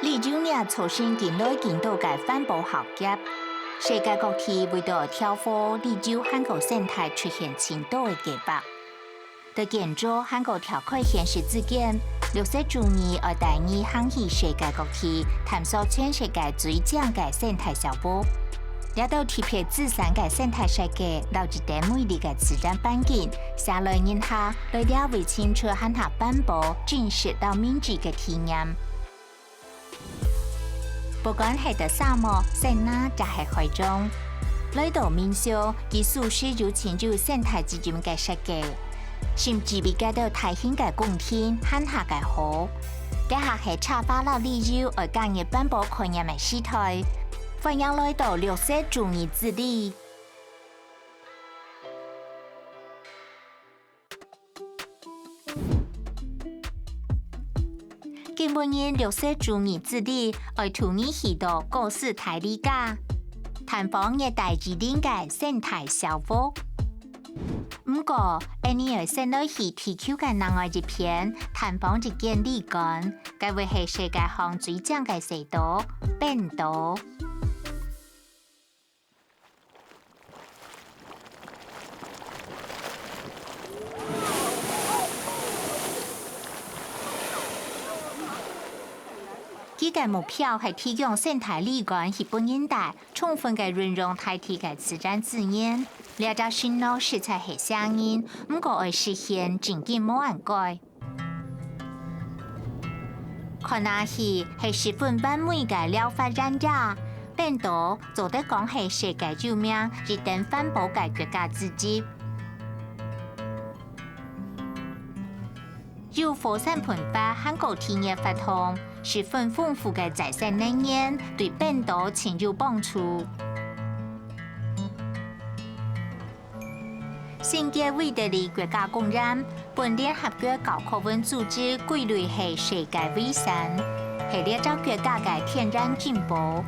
2019重新建立建到嘅环保学业，世界各地为咗挑火利州韩国生态出现迁徙嘅计划。在建筑韩国调开现实之间，60周年而带你行去世界各地，探索全世界最强嘅生态小屋。也到特别自然嘅生态世界，留一啲美丽嘅自然环境，下来人下来了解清楚汉下环保、真实到民主嘅体验。不管係在沙漠、山哪，就係海中，來到民宿，佢素食就遷就生態之中嘅設計，甚至比較到大型嘅公天、漢下嘅河，底下係插花啦理由而講嘅環保概念嘅時代，歡迎來到60周年之禮。今年60周年之禮，愛同你去到高士台里家，探訪熱帶雨林嘅生態小屋。不過，你要先來去提供嘅另外一篇探訪一間旅館，該會係世界上最正嘅水島——本島。佢嘅目標係提供生態旅館去本現代充分嘅運用大地嘅自然資源，了解新老實在係聲音，不過要實現經濟冇人改。看下去係十分完美嘅療法染野，本島做得講係世界有名熱帶環保嘅國家之一。有火山噴發、韓國天然發通，十分豐富嘅再生能源，對本島很有幫助。世界偉大的國家公園，本聯合國教科文組織歸類係世界遺產，係列咗國家嘅天然珍寶。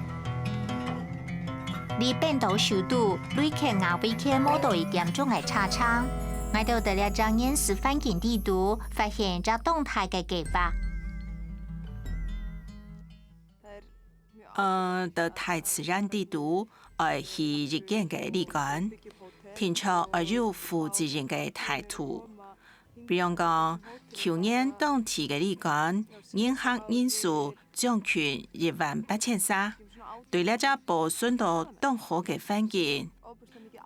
離本島首都旅客亞維克冇到1點鐘嘅車程。我到得了張現實環境地圖，發現咗動態嘅計劃。到大自然地圖，去一間嘅旅館，聽出有負責任嘅態度。比如講，去年當地嘅旅館，人客人數將近18000，對了只保存到當好嘅環境。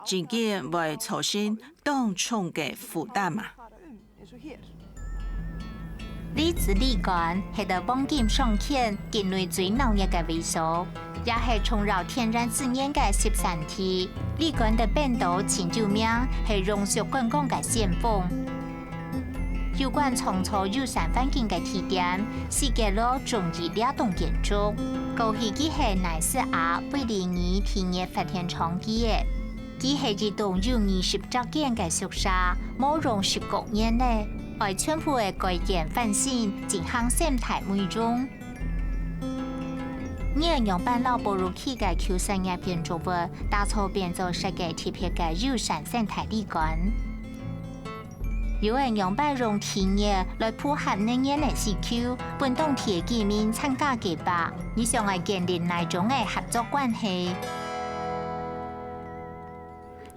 自己會造成當重嘅負擔嘛？呢次旅館係到邦金上県境內最鬧熱嘅位所，也係充滿天然資源嘅濕山地。旅館嘅本島前舊名係榮屬觀光嘅先鋒。有關創造友善環境嘅提點，世界攞中意兩棟建築，過去佢係乃斯亞貝利尼天然發電廠嘅。佢係一棟有20座間嘅宿舍，冇用19年咧，為全部嘅改建翻新，進行生態美容。用辦老保如期嘅求生業建築物，打造變做世界特別嘅友善生態旅館。有人用辦用天然來配合能源嘅需求，本當地居民參加計劃，你想來建立哪種嘅合作關係？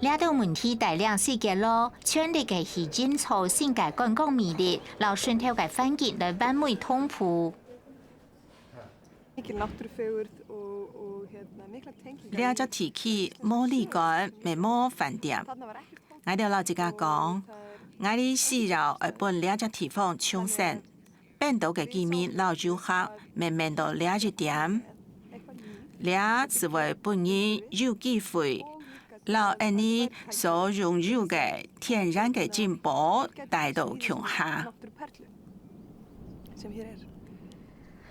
呢度問題大量世界咯，全力嘅去建造新嘅觀光魅力，留順條嘅環境來完美通鋪。呢隻地區冇旅館，未冇飯店。我哋老一家講，我哋需要本呢隻地方重生，本島嘅居民老遊客慢慢到呢一點，呢是為本人有機會。老人哋所擁有嘅天然嘅珍寶帶到鄉下。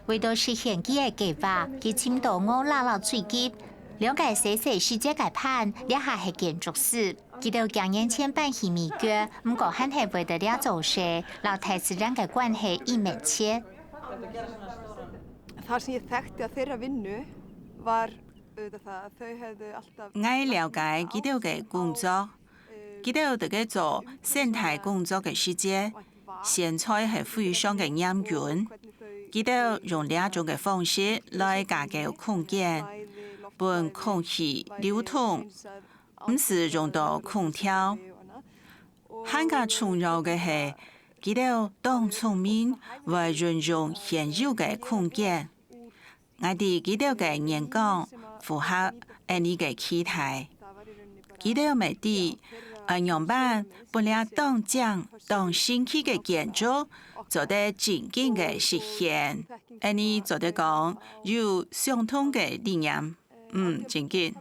為咗實現佢嘅計劃，佢簽到我老最急，了解世界嘅盤，呢下係建築師。佢到今年前辦去美國，唔過還係為咗了做事，老大自然嘅關係一密切。我了解佢哋嘅工作，佢哋喺做生態工作嘅時節，現在係非常嘅嚴峻。记得用两种嘅方式来架构空间，让空气流通，唔是用到空调。更加重要嘅系，记得当聪明会运用现有嘅空间。我哋记得嘅演讲符合你嘅期待。记得未啲样板本来当讲当新起嘅建筑，做得真正嘅实现。你做得讲有相同嘅理念，真紧。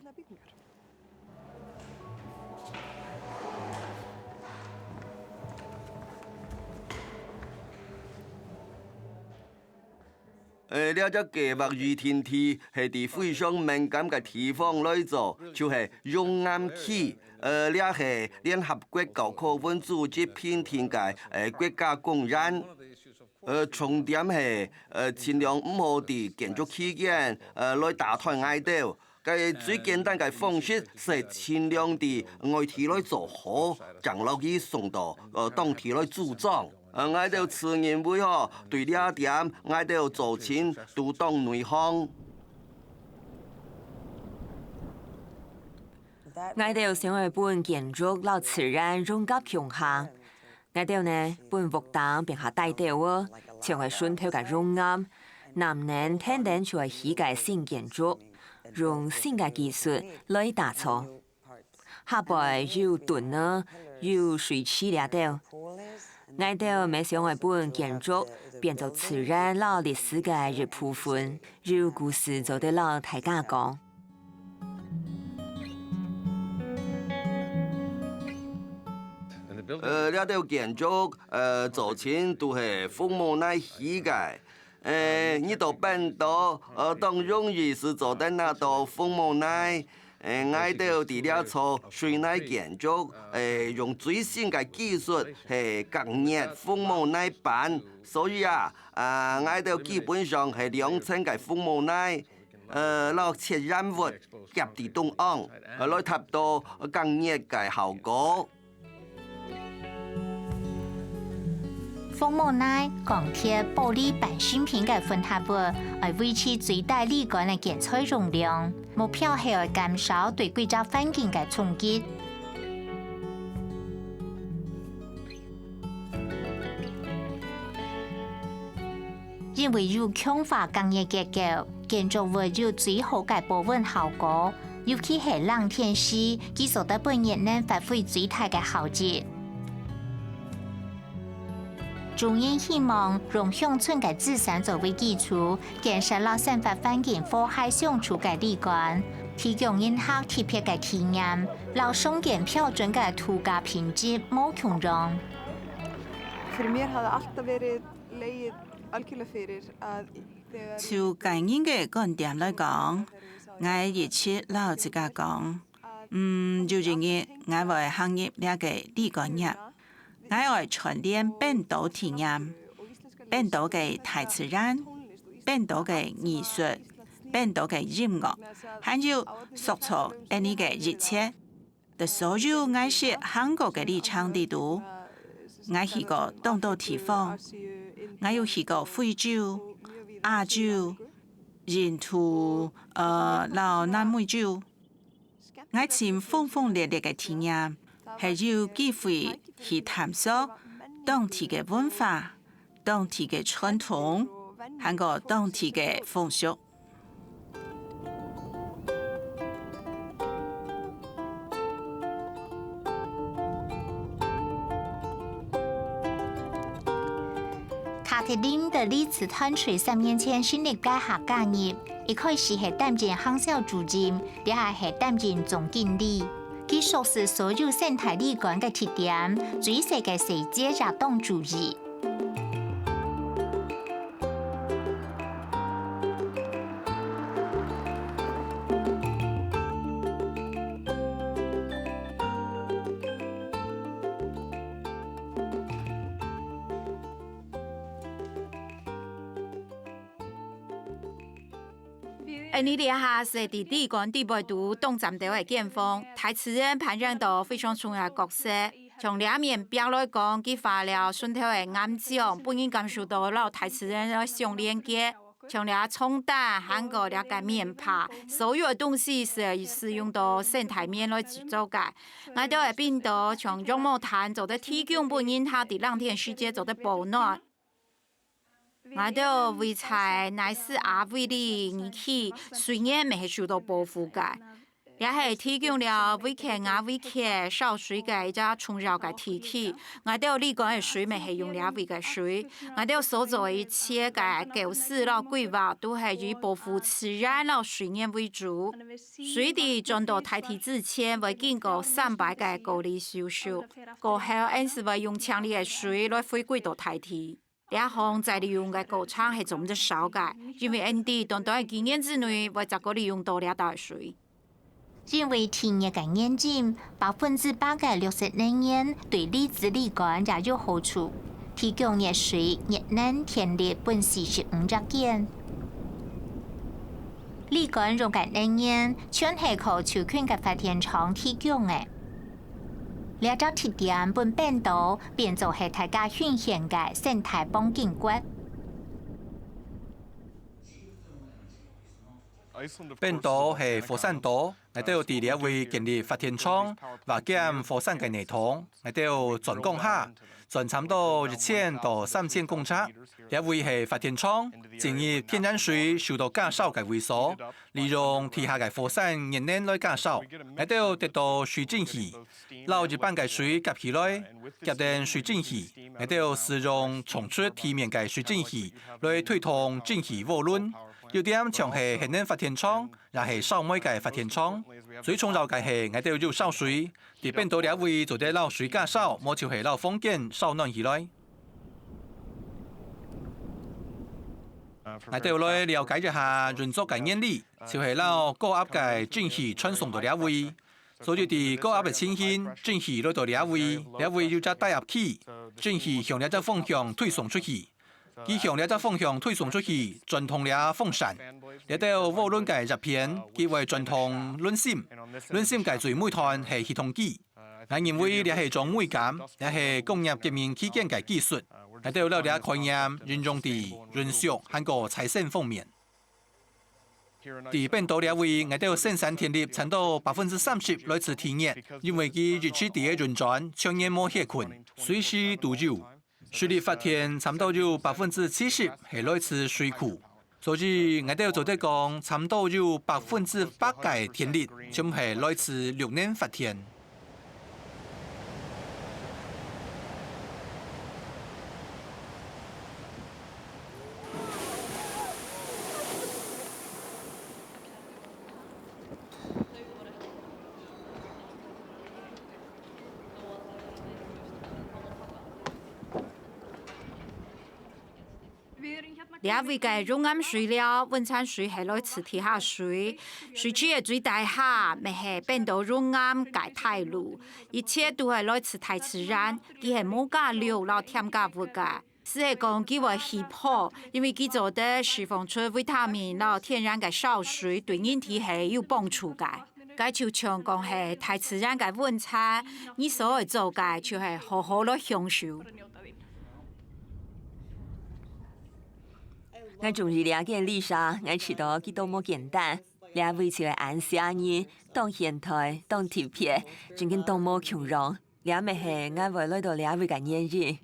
了只计划预天地系伫非常敏感嘅地方来做，就是熔岩气。了系联合国教科文组织评定嘅国家公园。重点系尽量唔好伫建筑期间来打断外头。嘅最简单嘅方式是尽量伫外地来做好，将落去送到当地来组装。我哋自认为对呢一点，我哋做清独当内行。我哋想要本建筑老自然融合融合，我哋呢本活動並下帶到哦，像係順透嘅熔岩，南年聽定就係起嘅新建築，用新嘅技術來打造。下邊有盾呢，有水池嚟到。我哋咪想係本建築變做自然老歷史嘅一部分，有故事就得老大家講。呢條建築做前都係父母奶起嘅。呢度變到當容易是做得那度父母奶。我哋啲呢座水泥建築，用最新嘅技術係隔熱父母奶板，所以我哋基本上係2層嘅父母奶，攞切染物夾啲東岸，來達到隔熱嘅效果。蜂木奶、鋼鐵、玻璃半新品嘅混合物，來維持最大理管嘅建材容量，目標係要減少對規則環境嘅衝擊。因為有強化工業結構，建築物有最好嘅保溫效果，尤其係冷天時，佢所得本熱能發揮最大嘅效益。中央希望用鄉村嘅資產作為基礎，建設了生活環境和諧相處嘅理念，提供遊客特別嘅體驗，讓上建標準嘅度假品質冇強容。就個人嘅觀點來講，我熱切老自家講，就認為我為行業呢個理念業。我愛傳遞本土體驗、本土嘅大自然、本土嘅藝術、本土嘅音樂，還有塑造呢個一切。對所有我是韓國嘅立場地圖，我去過東島地方，我又去過非洲、亞洲、印度、老南美洲，我前豐豐烈烈嘅體驗。係有機會去探索當地嘅文化、當地嘅傳統，還有當地嘅風俗。卡特琳的歷史團隊3年前成立該下家業，一開始係擔任行銷主任，第二係擔任總經理。佢熟悉所有生態理念嘅特點，最細嘅細節也當注意。呢啲下是地理管地背圖東站島嘅建房，大自然扮演到非常重要嘅角色。从两面表来讲，激发了顺头的眼睛，本应感受到了台词人的相连接。从了冲淡、韩国了个面帕，所有的东西是使用到生态面来制作的。我哋会变到从橡木炭做的提供本应它的冷天时节做的保暖。我哋为菜乃是阿威的仪器，虽然未受到保护的。也係提供了危險啊危險少水嘅一個沖繞嘅提起，我哋呢個嘅水咪係用了位嘅水，我哋所做嘅一切嘅構思啦規劃都係以保護自然啦水源為主。水的轉到大體之前會經過300嘅過濾手續，過後因是會用強烈嘅水來回歸到大體。兩項在利用嘅過程係做唔得少嘅，因為因啲短短嘅幾年之內會就個利用到了大水。因为天热嘅眼睛，100%嘅綠色能源對離子力管也有好處，提供熱水、熱能、電力本45隻件。力管用嘅能源全係靠超權嘅發電廠提供嘅。呢隻特點本變到變做係大家顯現嘅生態幫景骨。變島係火山島，我哋要喺呢位建立發電廠，或減火山嘅泥土，我哋要全講下，全差唔多1000到3000公尺。呢位係發電廠，建議天然水受到減少嘅萎縮，利用地下嘅火山熱能來減少，我哋要得到水蒸氣，撈一半嘅水夾起來，夾定水蒸氣，我哋要使用衝出地面嘅水蒸氣來推動蒸氣渦輪。要點像係核能發電廠，也係燒煤嘅發電廠。最重要嘅係，我哋要燒水，而變到呢位做啲撈水減少，冇就係撈風景燒暖起來。我哋要來了解一下運作嘅原理，就係撈高壓嘅蒸氣傳送到呢位，所以啲高壓嘅情形，蒸氣來到呢位，呢位要將帶入去，蒸氣向呢隻方向推送出去。佢向呢隻方向推送出去，轉通了風扇。呢條渦輪嘅入片，佢會轉通輪芯。輪芯嘅最尾端係系統機。我認為呢係種美感，呢係工業革命期間嘅技術。呢條呢啲概念運用喺運輸和個財政方面。喺變島呢位，我哋生產電力差唔多30%來自天然，因為佢熱氣地嘅運轉長年冇歇困，隨時都有。水力發電差唔多有70%係來自水庫，所以我哋要做得講，差唔多有100%嘅電力，全係來自綠能發電。呢位嘅熔岩水料，溫產水係來自地下水，水池嘅最大下，咪係變到熔岩嘅大路，一切都係來自大自然，佢係冇加硫或添加物嘅。是係講佢會稀薄，因為佢做得釋放出維他命和天然嘅少水，對人體係有幫助嘅。佢就像講係大自然嘅溫產，你所做嘅就係好好嚟享受。我終於了解麗莎，我知道佢多麼簡單，兩位就係按下人，當現代，當貼片，仲見多麼強壯，兩咪係我為來到兩位嘅原因。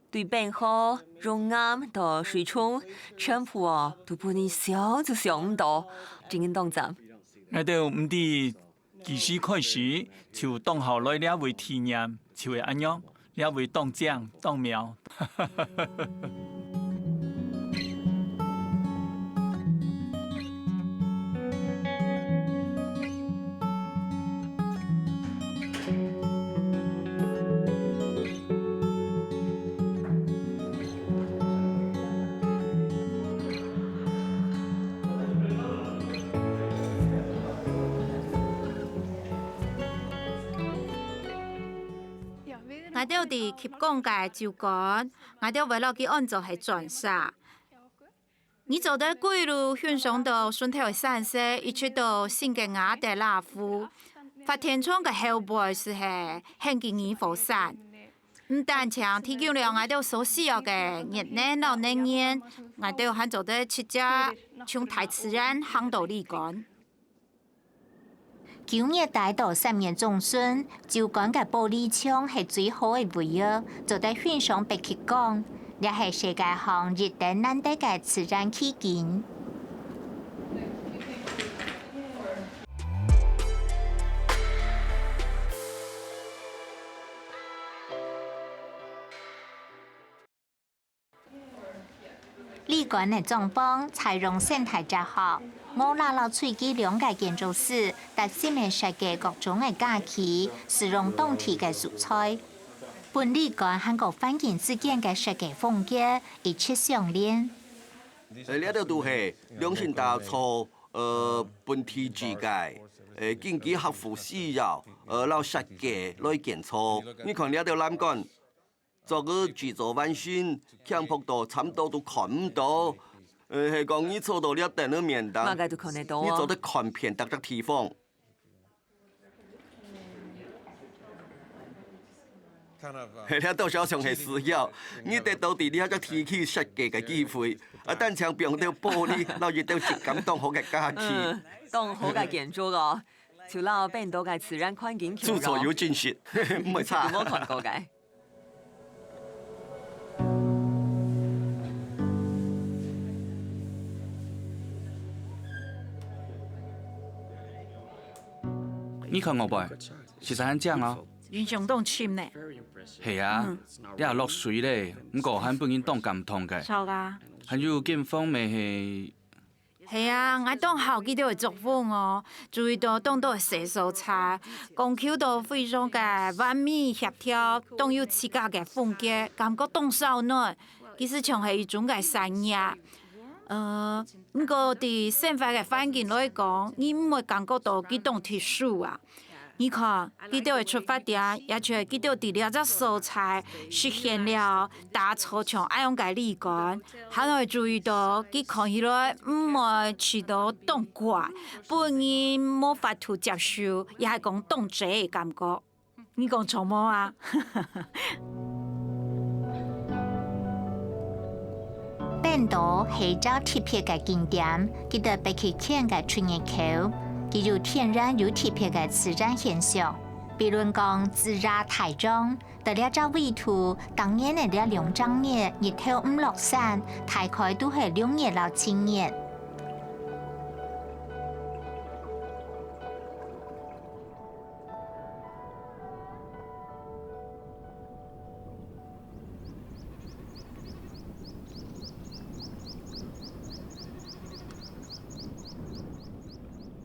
對病好，熔岩到水沖，全部都不能想就想唔到，仲見當站。我哋唔啲技師開始，就當後來兩位體驗，就係咁樣，兩位當正當苗。我哋哋吸光嘅照管，我哋為了佢安裝係鑽石。你做得歸路向上到順頭嘅山勢，一直到新嘅雅德拉夫，發展廠嘅後背是係興建二火山，唔但將提供了我哋所需要嘅熱能和能源，我哋還做得出家從大自然行到離幹。9月大到10月中旬，就講嘅玻璃廠係最好嘅位置，做得非常別克講，也係世界上熱帶難得嘅自然奇景。旅館嘅裝潢採用生態結合，我拿了最基兩個建築師，特色嘅設計各種嘅架器，使用當地嘅素材。本旅館和個環境之間嘅設計風格一切相連。呢度都係良心打造，本地自介，經濟合乎需要，攞設計來建造。你看呢度欄杆。做個製作完善，強迫到差唔多都看唔到。係講你做到了等嘅面單，馬街都看得到你做得看片得地方。係呢度小上係需要，你得到啲呢個提起設計嘅機會，單牆壁到玻璃，攞住到質感當好嘅家器。當好嘅建築咯，就攞變到嘅自然環境。做錯有真實，唔係差。冇看過嘅。你看我背，其實很正哦。完全當簽呢。係啊，你也落水咧，唔過很本應當咁痛嘅。錯噶。還有建方面係。係啊，我當後幾條嘅作風哦，注意到當到嘅色彩，講求到非常嘅完美協調，當有自家嘅風格，感覺當少女，其實像係一種嘅善意。不過喺生活嘅環境來講，你唔會感覺到幾種特殊啊。你看，幾條嘅出發點，也就係幾條啲了隻素材實現了打造像這樣嘅旅館，還會注意到佢看起來唔會去到當怪，本人冇法度接受，也係講當真嘅感覺。你講錯冇啊？本島係找特別嘅景點，佢哋被佢建嘅出入口，佢有天然有特別嘅自然現象，比如講自然台中，到了這位圖，當年嘅了兩張嘢，日頭唔落山，大概都係2年到7年。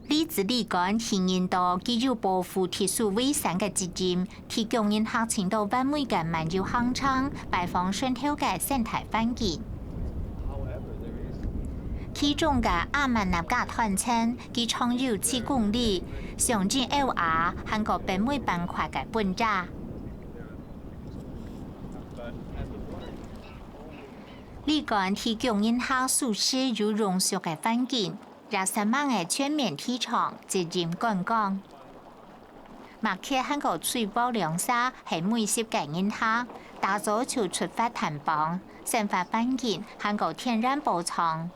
李子旅館體驗到具有保護特殊衛生嘅資金，提供人客程度完美嘅漫遊行程，拜訪順透嘅生態環境。其中嘅阿曼納加團程，佢長有7公里，上至歐亞韓國北美板塊嘅本質。旅館提供人客舒適又融洽嘅環境。20萬嘅全面體廠接近觀光，馬克韓國水保良沙係每10個人客，打造出出發談邦，生活環境韓國天然保藏。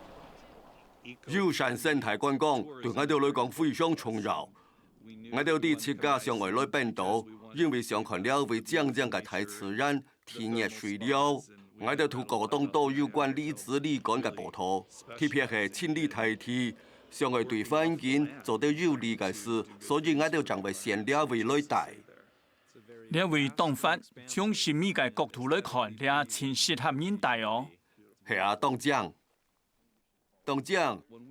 友善生態觀光對我哋來講非常重要。我哋啲設計上外來本島，因為想看了為講嘅大自然、天然水料。我哋同高東島有關李子旅館嘅報道，特別係清理大地，想去對環境做得有利嘅事，所以我哋將為先了為來帶。呢位當法從神秘嘅角度來看，你係真適合人帶哦。係啊，當講，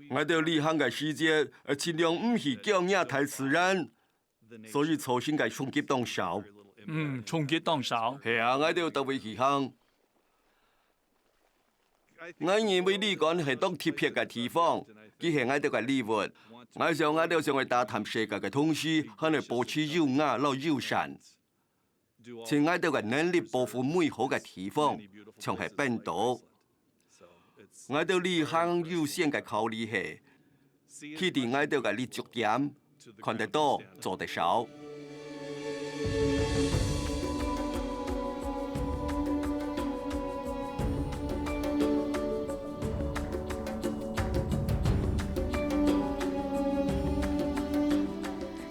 我哋旅行嘅時節，盡量唔去驚訝大自然，所以操心嘅衝擊當少。衝擊當少。係啊，我哋都會去行。我認為旅館係當特別嘅地方，佢係我哋嘅禮物。我想我哋想去打探世界嘅同時，可能保持優雅又友善。盡我哋嘅能力保護美好嘅地方，像係本島。我哋旅行優先嘅考慮係，決定我哋嘅立足點，看得到，做得少。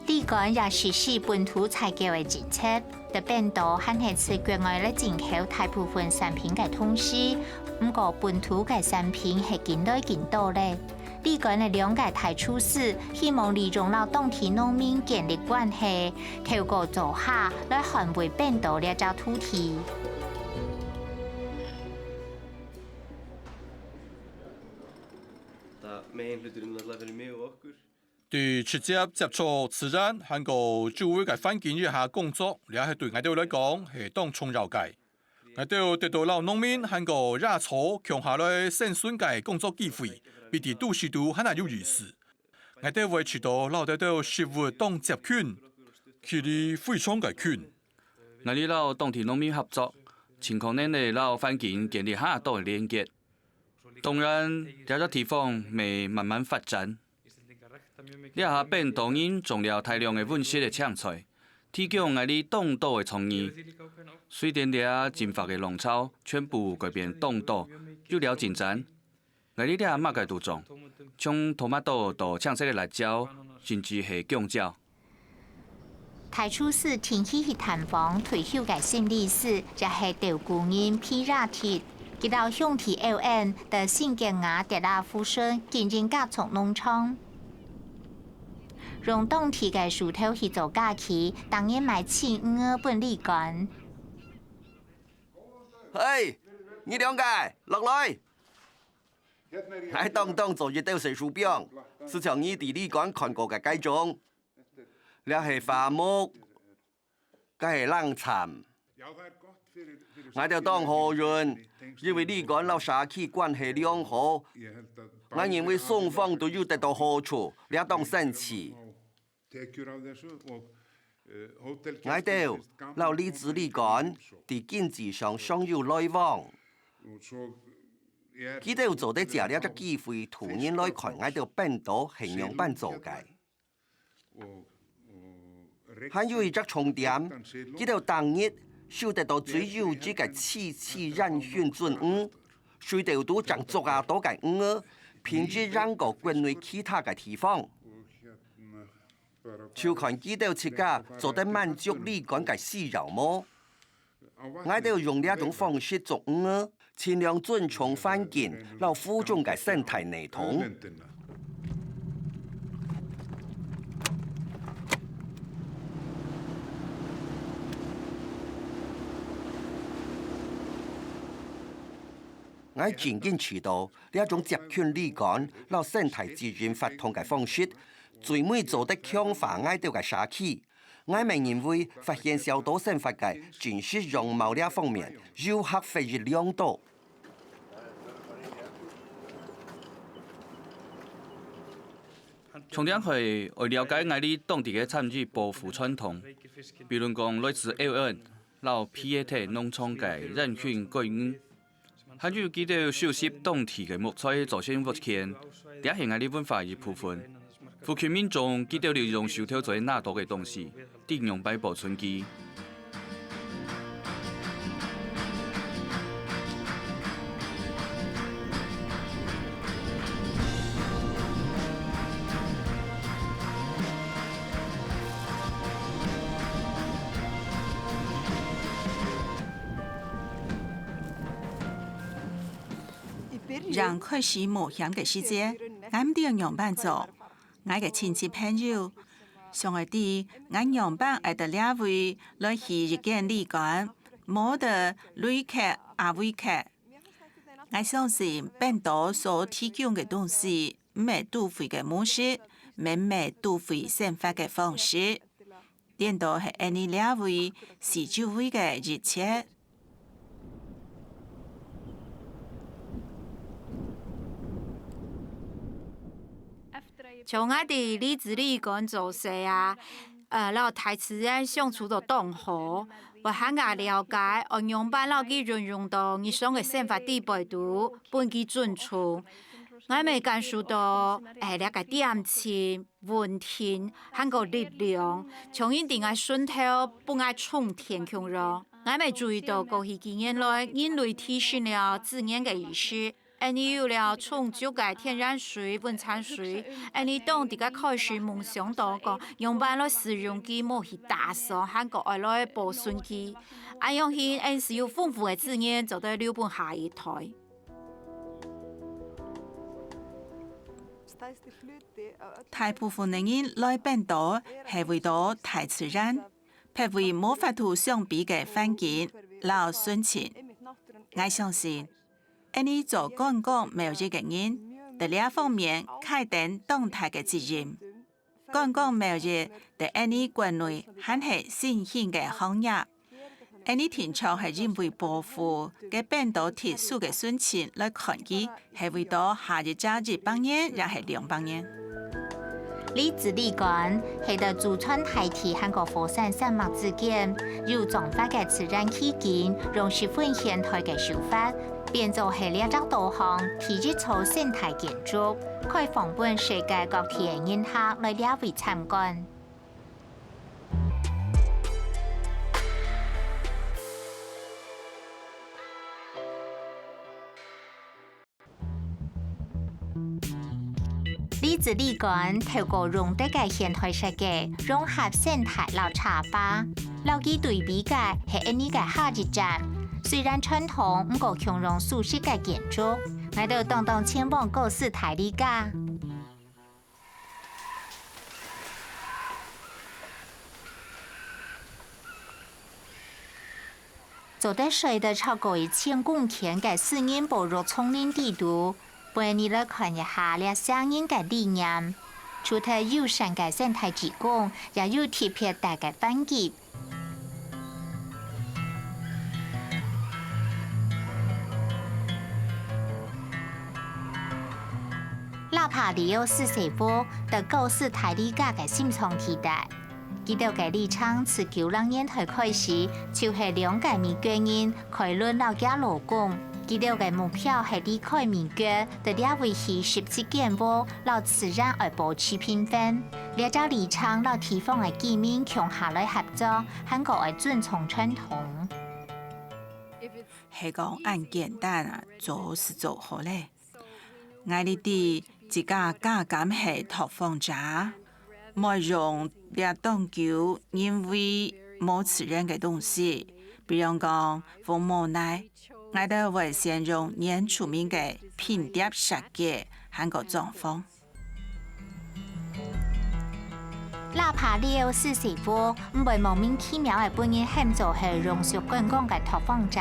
李干也实施本土采购的政策，特变多还係自國外咧進口大部分產品嘅同時，不過本土嘅產品係見來見到咧。李干嘅兩個大趨勢，希望利用到當地農民建立關係，透過做下來捍衛變多呢隻土地。對直接接觸自然和個周圍嘅環境一下工作，也係對我哋來講係當重要嘅。我哋得到老農民和個野草強下來生存嘅工作機會，比啲都市度很難有意思。我哋會知道老得到食物當接權，佢哋非常嘅權。我哋老當地農民合作，情況呢嚟老環境建立很多嘅連結。當然，這個地方未慢慢發展。呢下變當然種了大量嘅溫室嘅青菜，提供我哋當地嘅創意。水田啲進發嘅農草全部改變當地，有了進展。我哋啲乜嘅都種，從토마토到青色嘅辣椒，甚至係姜椒。台初市天氣去探訪退休嘅新理事，就係稻谷人皮拉鐵。佢到鄉體 LN 的新建雅德拉夫孫經營家畜農場。用當地嘅樹頭去做假期，當然賣1,500本李干。嘿，你兩個落來，我當做一道水樹餅，是從你哋李干看過嘅計種，呢係花木，嗰係冷蠶。我哋當何人？因為李干老社區關係良好，我認為雙方都要得到好處，呢當生詞。我哋老李子李干喺經濟上相有來往，佢哋做得借呢隻機會，突然來看我哋變多係樣辦做嘅。還有一隻重點，佢哋當日收得到最優質嘅次人選準魚，水稻都將足下多嘅魚，編至讓個國內其他嘅地方。就看佢哋自家做得滿足李干嘅需要麼？我哋用呢一種方式做魚，盡量尊重環境，老附中嘅生態系統。我漸漸知道呢一種接權李干、老生態資源發通嘅方式，最尾做得強化我哋嘅社區。我明認為發現小島生活嘅真實容貌呢方面，遊客非常良多。重點係為了解我哋當地嘅產業保護傳統，比如講來自 LN、老 PAT 農場嘅人群居魚，還有幾條熟悉當地嘅木材做成物件，這係我哋文化一部分。附近民眾記得利用手頭做那多嘅東西，定用擺保存機。讓開始無響嘅世界，我哋樣辦做。我嘅親戚朋友，上個啲我樣辦愛得兩位來去一間李干，冇得旅客阿位客。我相信變多所提供嘅東西，唔係杜飛嘅模式，唔係杜飛生活嘅方式，點都係按你兩位是周圍嘅熱切。從我哋李子李干做事啊，然後大自然相處到當好，我很牙了解，按樣辦老嘅運用到日常嘅生活地步度，本機尊重。我咪感受到那个点情、温馨，还个力量，从因定爱顺头不爱冲天强弱。我咪注意到过去几年来，人类提升了自然嘅意识。你有了充足嘅天然水、温泉水，你当地嘅开始梦想到讲，用办来使用佢冇去打扫，还个爱来保存佢。用佢是有丰富嘅资源，做到留本下一代。大部分的人來本島係為咗大自然，譬為冇法度相比嘅環境老純情。我相信，你做觀光貿易嘅人，在呢方面開展動態嘅責任。觀光貿易對你國內還係新興嘅行業。你天朝係因為保護嘅本島特殊嘅純情來看佢，係為咗下一屆100年，也係200年。李子力講係到駐川大堤和個火山山脈之間，有種法嘅自然氣境，用十分現代嘅手法，變做係兩隻導航，提一座生態建築，可以訪問世界各地嘅人客來了解參觀。李子力講透過融得嘅現代設計，融合生態老茶花，留意對比嘅係呢個下一站。雖然傳統，唔過強融舒適嘅建築，我哋當當前往高斯泰利加。走得水的超過1000公頃嘅私人保育叢林地圖。陪你來看一下呢聲音嘅理念，除咗友善嘅生態之光，也有特別大嘅環境。拉帕里奧斯社區的高斯泰利加嘅心臟地帶，佢哋嘅立場自90年代開始，就係兩個美國人開論老家勞工。佢哋嘅目標係離開美國，得了維繫17建築，讓自然而保持平衡。呢個立場讓地方嘅居民共下來合作，韓國係遵從傳統。係講按簡單啊，做是做好咧。我哋啲自家加減係拓荒者，冇用呢當久，因為冇自然嘅東西，比如講風無奈。我哋會先用原住民嘅拼疊設計和個狀況。拉帕里奧斯社區唔會莫名其妙嘅本人喊做係融入觀光嘅拓荒者，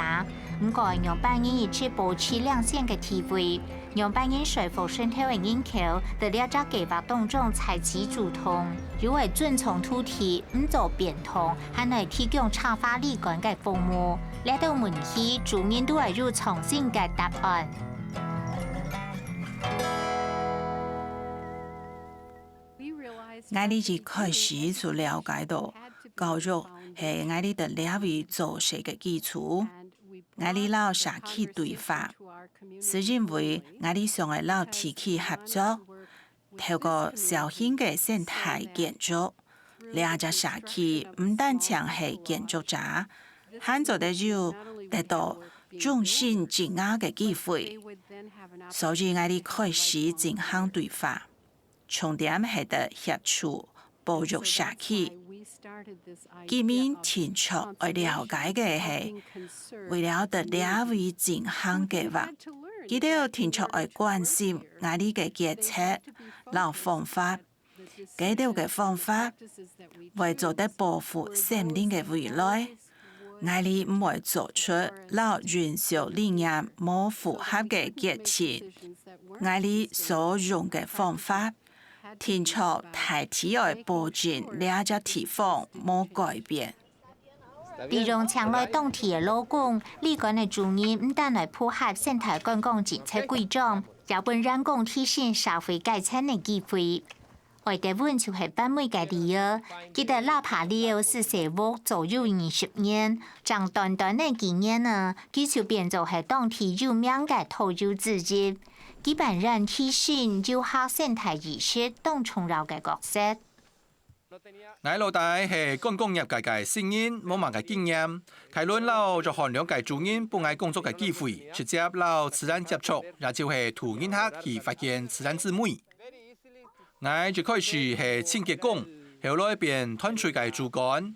唔過讓本人一直保持兩線嘅地位，讓本人說服順頭嘅人口，得了咗計劃當中採取主動，如為遵從土地，唔做變通，還嚟提供茶花旅館嘅服務。呢度問題，住民都係要重新嘅答案。我哋一開始就了解到，教育係我哋的兩位做事嘅基礎。我哋老社區對話，是因為我哋想嘅老地區合作，透過小型嘅生態建築，兩隻社區唔單淨係建築者，還做得要得到終身職涯嘅機會。所以我哋開始進行對話。重點係得協助保育社區，居民清楚而了解嘅係，為了得了解進行計劃，佢哋要清楚而關心我哋嘅決策、老方法，佢哋嘅方法為咗得保護生命嘅未來，我哋唔會做出老原屬理念冇符合嘅決定，我哋所用嘅方法。天朝大體而保證兩隻地方冇改變。利用牆內當地嘅勞工，旅館嘅主人唔但來配合生態觀光政策規章，也本人工提升社會階層嘅機會。外地阮就係班每個理由，記得老爬了是社屋左右20年，將短短的幾年呢，佢就變做係當地有名嘅投入資金，基本上提升遊客生態意識當重要嘅角色。我老大係觀光業界嘅新人，冇乜嘅經驗，開論老就看兩屆主任本愛工作嘅機會，直接老自然接觸，也就係圖人客去發現自然之美。我就開始係清潔工，後來變團隊嘅主幹。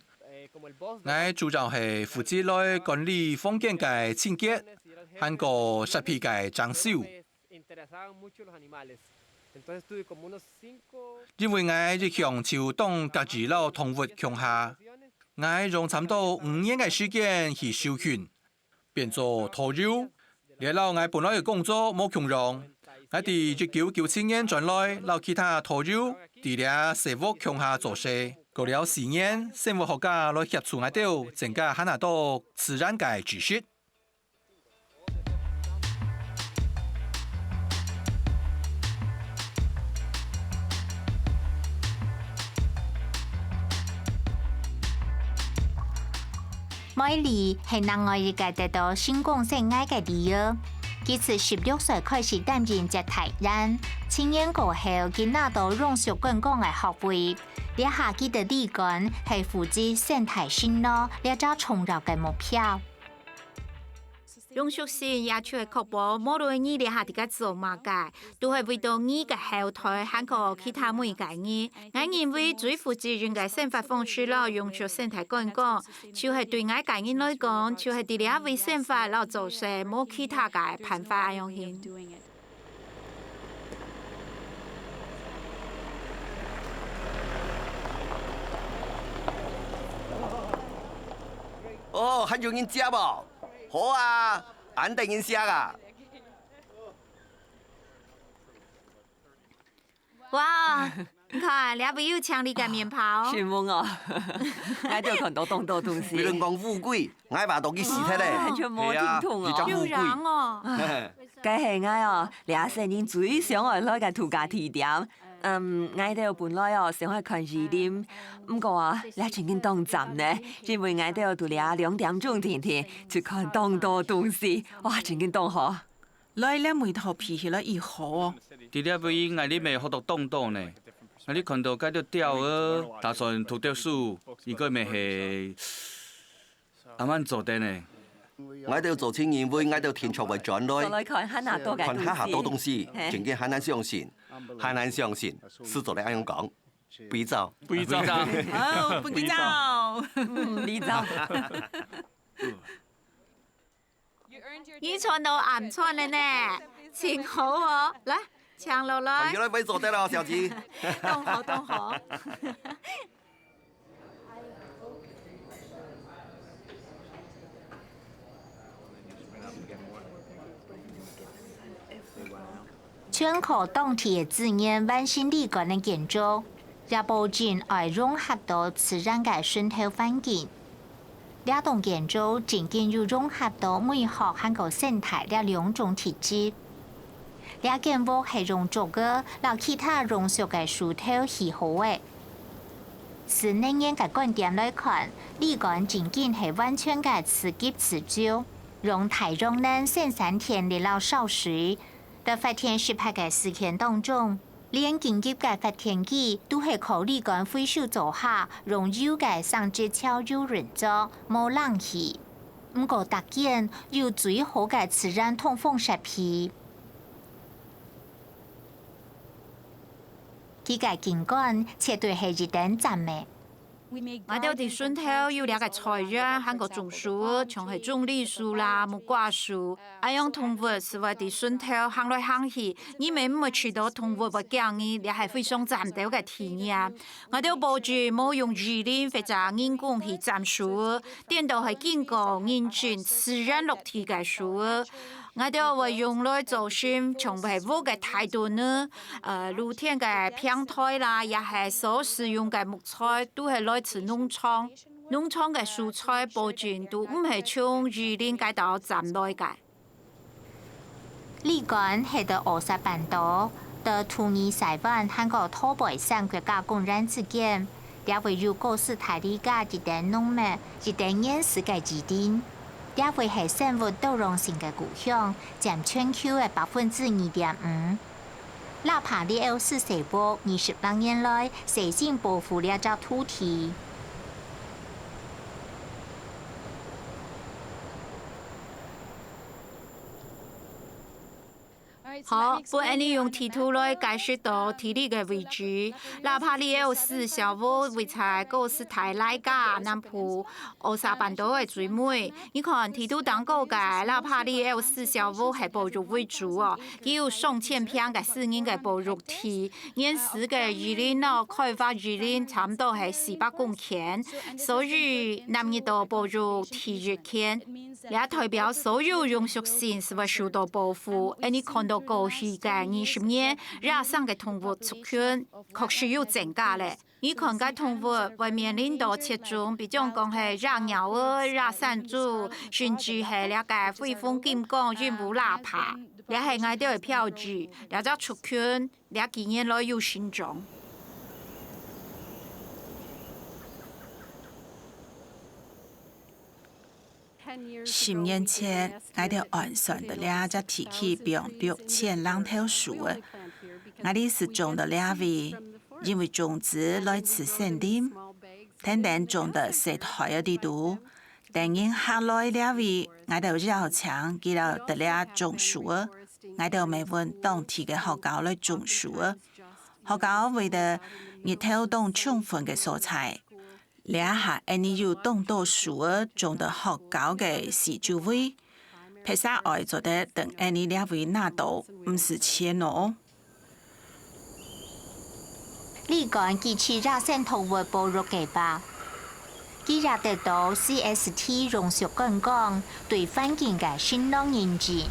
我主要係負責來管理風景嘅清潔，還個設備嘅裝修。因為我就向朝東各自老動物強下，我用差唔多5年嘅時間去修訓，變做投入。你老我本來嘅工作冇強用。我哋1997年轉來，老其他投入，除了社屋強下做事，過了4年，生物學家來協助我哋增加很多自然嘅知識。每年係另外一個得到新公司愛嘅理由。佢自16歲開始擔任接台人，7年過後，佢拿到榮屬觀光嘅學位。呢下佢嘅理幹係負責生態新路，呢個重要嘅目標。榮屬性也就係確保無論你哋下啲個做乜嘅，都係為到你嘅後台還個其他每個人。我認為最負責任嘅生活方式咯，榮屬生態觀光，就係對我個人來講，就係啲呢為生活咯做事，冇其他嘅辦法樣樣。哦，很有人食噃。好啊，俺等人食啊！哇，你看，你不有強力嘅麵包？羨慕我，我就看到咁多東西。你講富貴，我話到佢死體咧，全冇聽通哦。有人哦，梗係我哦，兩世人最想愛來嘅度假地點。我哋本來哦想去看日出，不過啊，你曾經當站呢，因為我哋到了2點鐘天就看咁多東西，哇，曾經當好。來了梅頭皮起來以後哦，啲咧位我哋未學到當多呢，我哋看到嗰條釣兒打算吐掉樹，應該咪係啱啱做的呢。我哋要做青年會，我哋要填錯為轉來，來看下多嘅東西，看下多東西，正經很難相信，很難相信，是做嚟咁樣講，肥皂，肥皂，好，肥皂，肥皂。你穿到暗穿了呢，挺好哦，來，搶落來。原來會做得啦，小子。當好當好。全靠當地嘅資源完善旅館嘅建築，也保證愛融合到自然嘅生態環境。呢棟建築漸漸要融合到美學和個生態呢2種體質。呢建築係用做個讓其他榕樹嘅樹頭起好嘅。自能源嘅觀點來看，旅館漸漸係完全嘅自給自足，用太陽能生產天然氣燒水。在發電失敗嘅時間當中，連緊急嘅發電機都係靠旅館維修做下，用油嘅上至超有人做，冇冷氣。不過特見有最好嘅自然通風設備。佢嘅景觀絕對係一等讚美。我哋啲順頭有兩個菜園，還個種樹，像係種梨樹啦、木瓜樹。I樣動物是話啲順頭行來行去，你咪唔會吃到動物嘅驚你，你係非常賺到嘅體驗。我哋保住冇用魚鱗或者人工去斬樹，點都係經過認真自然落地嘅樹。我哋會用來做先，從係屋嘅態度呢，露天嘅平台啦，也係所使用嘅木材都係來自農場。農場嘅蔬菜保證都唔係從魚鱗街道斬來嘅。旅館係到50半島，在土耳其湾和个土北省国家公园之间，也会有高斯泰利加一点农民、一点岩石嘅基地，也会系生活多样性嘅故乡，占全球嘅2.5%。纳帕利奥斯社部20多年来细心保护了这土地。好，本你用地图来解释到地理嘅位置。纳帕利奥斯小屋位在高斯泰莱加南部欧沙半岛嘅最尾。你看地图当中嘅纳帕利奥斯小屋系保育为主哦，佢有上千片嘅私人嘅保育地，岩石嘅雨林咯，开发雨林差唔多系400公顷，所以南热岛保育地热圈，也代表所有永续性是会受到保护。你看到过去嘅20年，野生嘅动物族群确实有增加咧。你看嘅动物会面临到切种，比如讲系野鸟儿、野山猪，甚至系了解飞风金刚、鹦鹉喇叭，也系爱到嘅标志，了只族群，了几年来有新种。10年前，我哋完善的了只提起并6000人头树，我哋是种的了位，因为种子来自森林，天天种的石头的地图，等因下来了位，我哋绕墙记了得了种树，我哋每问当地嘅学校来种树，学校为的日头当充分嘅素材。两下，你有当到树儿种的学校嘅四周围，拍摄爱做得等你两位拿到，唔是钱哦。你讲支持野生动物保育计划，佢也得到 CST 荣誉奖奖对环境嘅相当认真。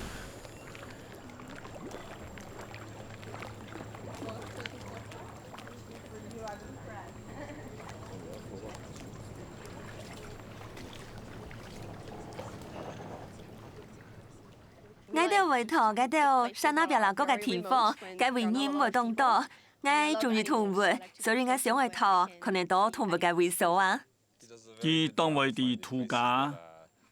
我哋委托我哋山那邊那個嘅地方，嘅為人活動多，我中意動物，所以我想委托可能到動物嘅會所啊。佢當為啲土家，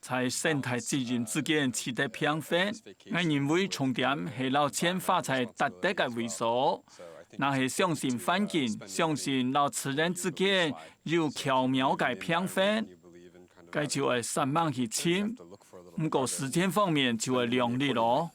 在生態自然之間取得平衡，我認為重點係老千發財達得嘅會所，那係相信環境，相信老自然之間有巧妙嘅平衡，佢就係散漫去簽。唔過時間方面就係兩日咯。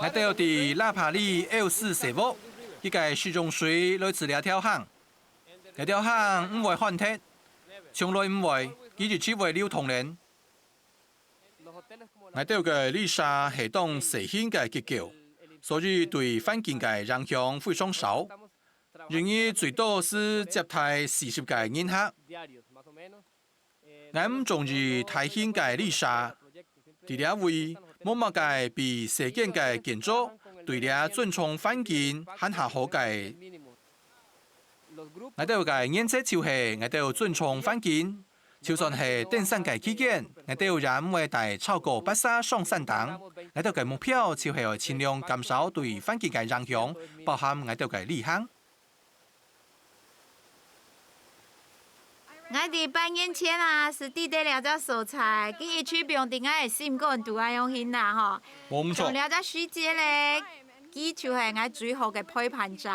我哋喺纳帕利奥斯社屋，依個水中水來自兩條巷，兩條巷唔會翻鐵，從來唔會，佢就只會流通人。我哋嘅泥沙係當細型嘅結構，所以對環境嘅影響非常少。人類最多是接待40個人客。我唔中意太輕嘅泥沙，喺呢位。冇乜嘅比世間嘅建築對了尊重環境很下好嘅。我哋嘅原則就係我哋尊重環境，就算係登山嘅期間，我哋也唔會帶超過80上山等。我哋嘅目標就係盡量減少對環境嘅影響，包含我哋嘅旅行。我哋半年前啊，是地得了只素材，佢一去標定我嘅心肝度啊用hin啦吼。冇唔錯。仲了只水節咧，佢就係我最好嘅陪伴者，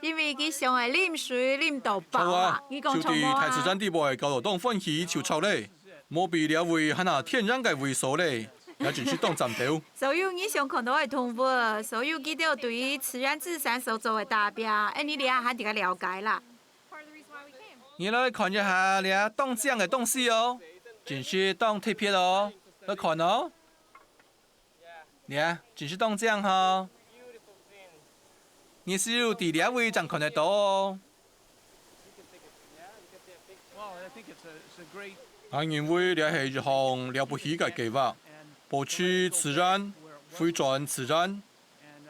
因為佢上係啉水啉到飽啊。你講錯冇啊？太子山地位搞到當歡喜潮臭咧，冇比了位喺那天然嘅會所咧，也真是當站到。所有你想看到嘅動物，所有佢都對自然自然所做嘅代表，你哋也喺度了解啦。你来看一下俩当这样的东西哦，真是当特别哦，来看哦。俩真是当这样哈，你是有伫俩位才看得到哦。我认为这是一项了不起的计划，保持自然，回转自然，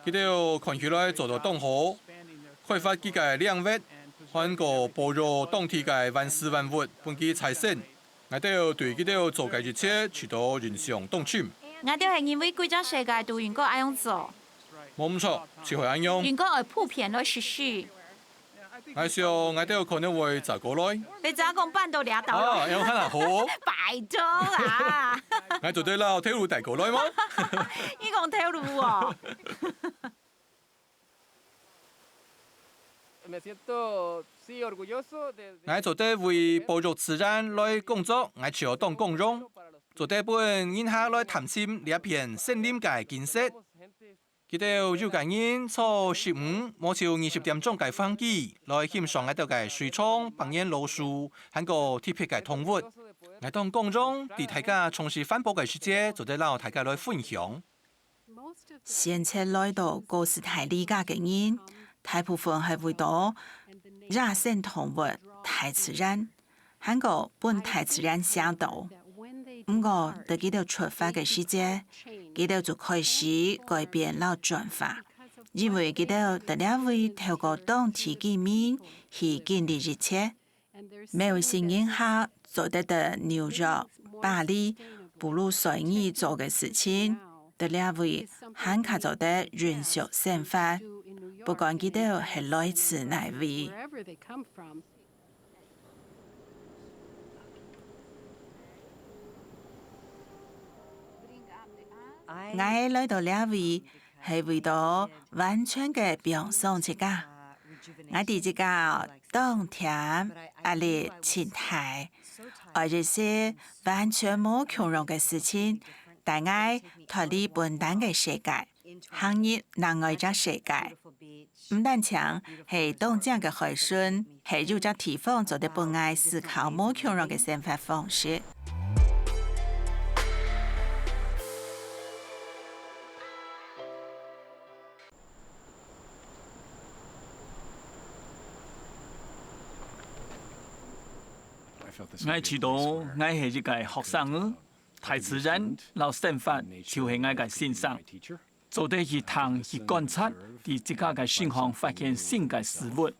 佢哋看起来做到当好，开发几个领域，换个保育当地嘅万事万物，本其财产，我哋对佢哋做嘅一切取到人上当心。我哋係因為規則世界都應該咁樣做，冇錯，是會咁樣。應該係普遍來實施。我想我哋可能會走過來。你怎講辦到倆到？啊，有可能好。拜託啊！我做對啦，鐵路帶過來嗎？你講鐵路喎。我做得為保育自然來工作，我朝當公眾。做得本人下來談心呢片森林嘅建設，佢哋有個人從15冇朝20點鐘嘅飛機來欣賞喺度嘅水廠、百年老樹，還個特別嘅動物。我當公眾對大家從事環保嘅世界，做得讓大家來分享。先前來到哥斯達黎加嘅人，大部分係為到野生動物、大自然，還個本大自然向導。不過，當佢哋出發嘅時節，佢哋就開始改變老轉化，因為佢哋特別會透過當地居民去建立一切。沒有新影下做得的紐約、巴黎、布魯塞爾做嘅事情，特別會罕卡做得允許生活，不管佢哋係來自哪位。我來到呢位係為到完全嘅放鬆自家，我哋自家冬天壓力情態，而這些完全冇強融嘅事情，但我脫離本單嘅世界，行入另外一個世界。唔單講係東江嘅海順，係有隻地方做得本愛思考冇強融嘅生活方式。我知道我係一個學生啊，大自然、老生活就係我嘅欣賞，做得去探去觀察，對自家嘅生活發現新嘅事物，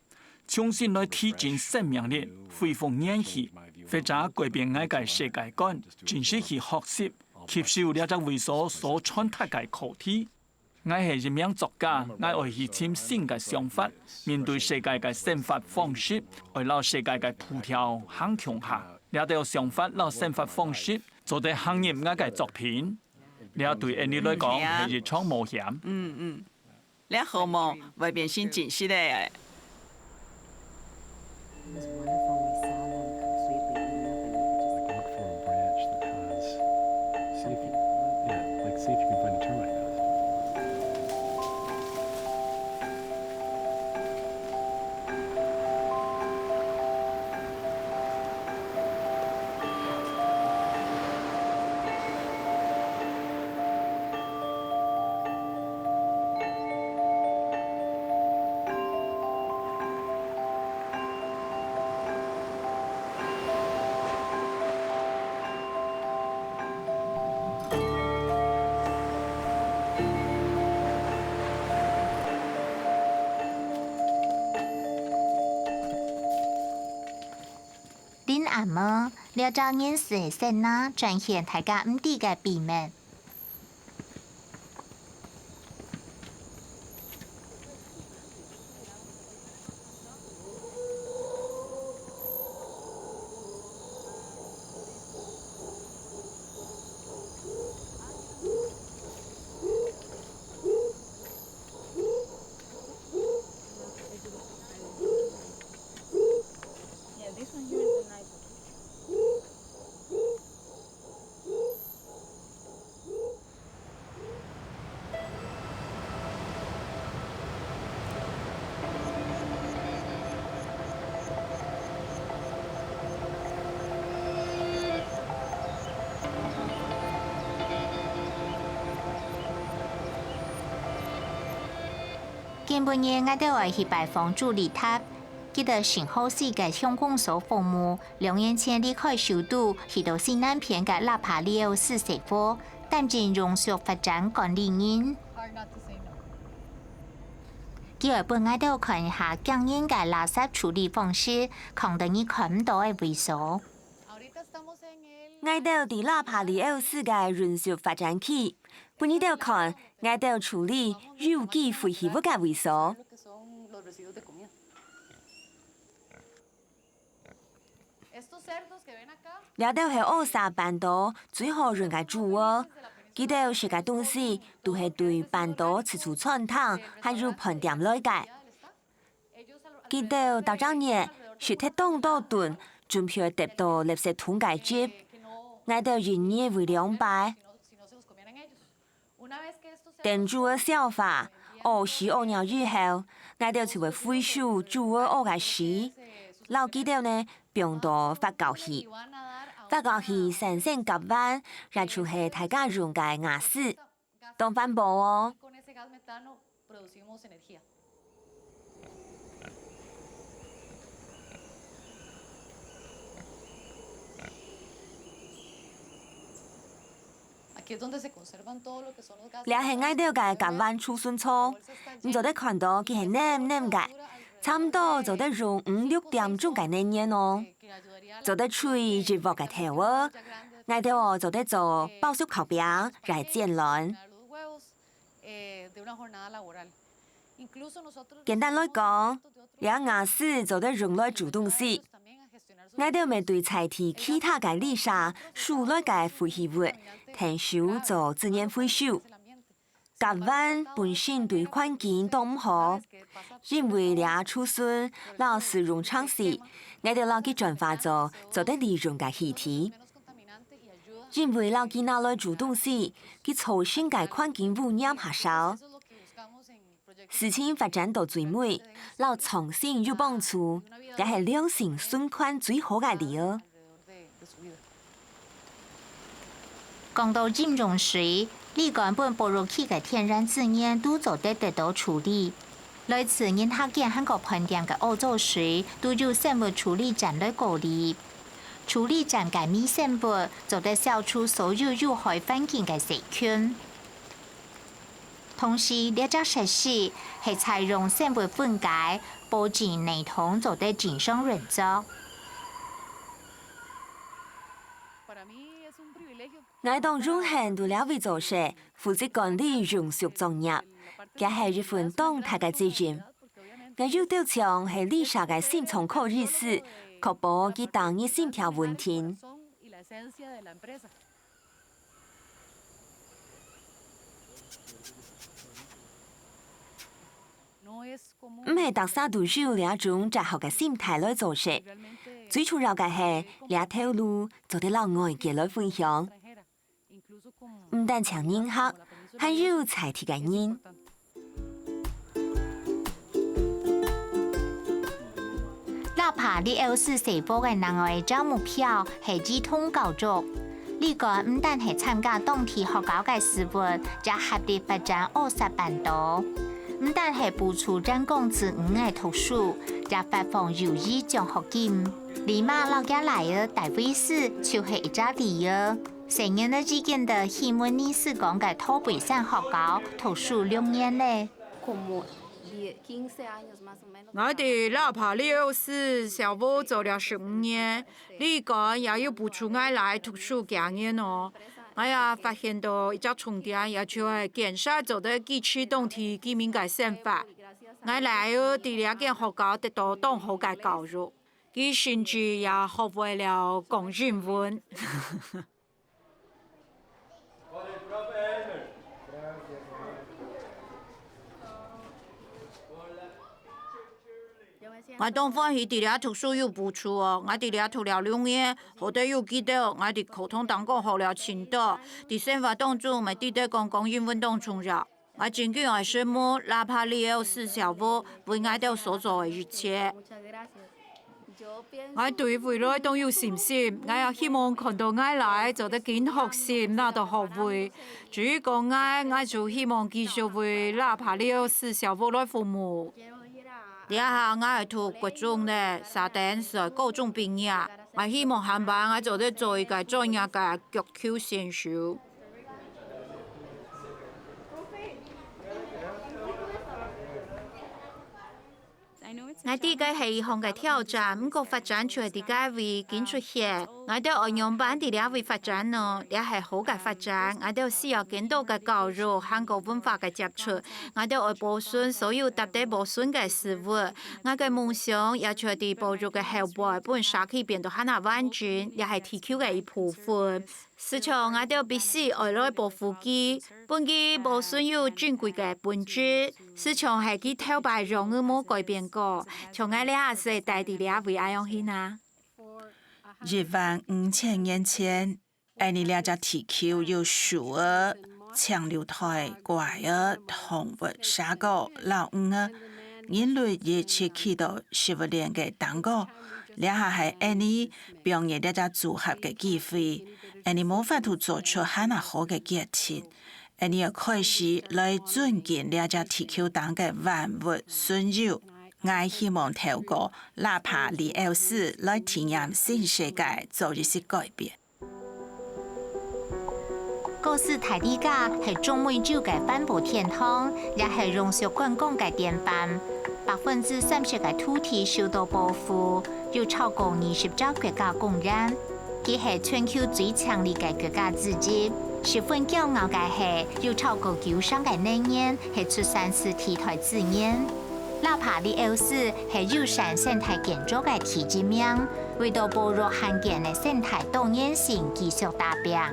重新來提升生命力，恢復元氣，或者改變我嘅世界觀，真係去學習、吸收了只為所傳達嘅課題。我係一名作家，我愛去尋新嘅想法，面對世界嘅生活方式，為讓世界嘅普調行強下，了條想法，讓生活方式做得行業我嘅作品，了對你來講係一場冒險。你好夢會變成真實嘅。阿麼了解認識嘅先啦，彰顯大家唔知嘅秘密。今半夜我哋會去拜訪朱利塔，記得幸好是嘅香港所父母2年前離開首都，去到西南邊嘅拉帕里奧斯社科，擔任融合發展管理員。佢會幫我哋看一下經驗嘅垃圾處理方式，抗到你看唔到嘅猥瑣。我哋喺拉帕里奧斯嘅融合發展區，半夜度看，我哋處理有機廢棄物嘅猥瑣。呢度係烏沙半島最好用嘅主喎，佢哋食嘅東西都係對半島吃出傳統，還有盤點來嘅。佢哋到週日食得當多頓，準備得到垃圾桶嘅接。我哋願意為2倍。店主嘅想法，學習學了以後，我哋就會恢復主嘅學嘅事。老記得呢，變到發酵器，發酵器生產甲烷，也就係大家用嘅瓦斯，當環保哦。你係我哋嘅甲烷儲存倉，你就得看到佢係黏黏嘅，差唔多就得用5-6點鐘嘅能源哦，就得吹熱鑊嘅頭喎，我哋就得做包熟烤餅嚟煎卵。簡單來講，兩瓦斯就得用來煮東西。我哋咪對採提其他嘅垃圾、樹類嘅廢棄物，停手做自然回收。甲烷本身對環境都唔好，因為倆儲存、老使用長時，我哋攞佢轉化做得利用嘅氣體。因為攞佢拿來煮東西，佢造成嘅環境污染下少。事情發展到最尾，老重新有幫助，這係良性循環最好嘅理由。講到飲用水，你根本哺乳期嘅天然資源都做得到處理。來自因客建韓國盤點嘅歐洲水，都由生物處理站來管理。處理站嘅微生物做得消除所有有害環境嘅細菌。同時，呢隻設施係採用生物分解，保證內桶做得正常運作。我當榮幸到了位做事，負責管理融合作業，這係一份當大嘅責任。我要到場係理查嘅心臟科醫師，確保佢當日心跳穩定。唔係特沙都需要兩種雜學嘅心態來做事，最重要嘅係兩條路做得老外嘅來分享，唔但強人客，還有才體嘅人。拉帕里奧斯社科嘅另外一張目標係兒童教育，呢個唔但係參加當地學校嘅事務，也合力發展烏沙半島。唔但係補助人工智能嘅圖書，也發放有益獎學金。利馬老家來嘅大衛士就係一隻例子。成年的之間的希望你是講嘅土北山學校圖書6年咧。我哋拉帕里奧斯小屋做了15年，呢個也要補助我來圖書經驗哦。我也發現到一隻重點，也就係建設做得基礎當地居民嘅生活。我來喺第2間學校得到當好嘅教育，佢甚至也學會了講英文。我當歡喜第2圖書有補助哦，我第2讀了6年，學得有記得，我哋溝通當講學了青島，第生活當中咪記得講英文當重要。我真嘅愛羡慕拉帕里奧斯小屋為我哋所做嘅一切。我對未來都有信心，我也希望看到我來做得見學習，拿到學會。至於講我就希望繼續為哪怕了是小部來父母。第一下我係讀國中咧，沙丁是高中畢業，我希望下班我做得做一個專業嘅腳球選手。我哋嘅係一項嘅挑戰，唔過發展出嚟啲嘅會見出現。我哋按樣板啲咧會發展咯，也係好嘅發展。我哋需要更多嘅教育，韓國文化嘅接觸。我哋愛保存所有特定保存嘅事物。我嘅夢想也出啲保育嘅後輩，本社區變到很難完整，也係 TQ 嘅一部分。市場我哋必須愛來保護佢，本佢保存有尊貴嘅本質。市場係佢頭擺容易冇改變過，從我哋世代啲咧為愛用起啊。15000年前，俺哋兩隻 TQ 有樹兒、長流台、怪兒、動物、沙狗、老五兒，人類一起去到15年嘅當過，兩下係俺哋表現兩隻組合嘅機會，俺哋冇法度做出很好嘅結情，俺哋要開始來尊敬兩隻 TQ 當嘅萬物存有。我希望透過哪怕224來體驗新世界，做一些改變。高斯台地價係中美洲嘅環保天堂，也係榮辱觀光嘅典範。30%嘅土地受到保護，有超過20個國家公認。佢係全球最強烈嘅國家之一。十分驕傲嘅係有超過900個能源係出產自天然資源。哪怕224係友善生態建築嘅提名名，為到保育罕見嘅生態多樣性繼續達標。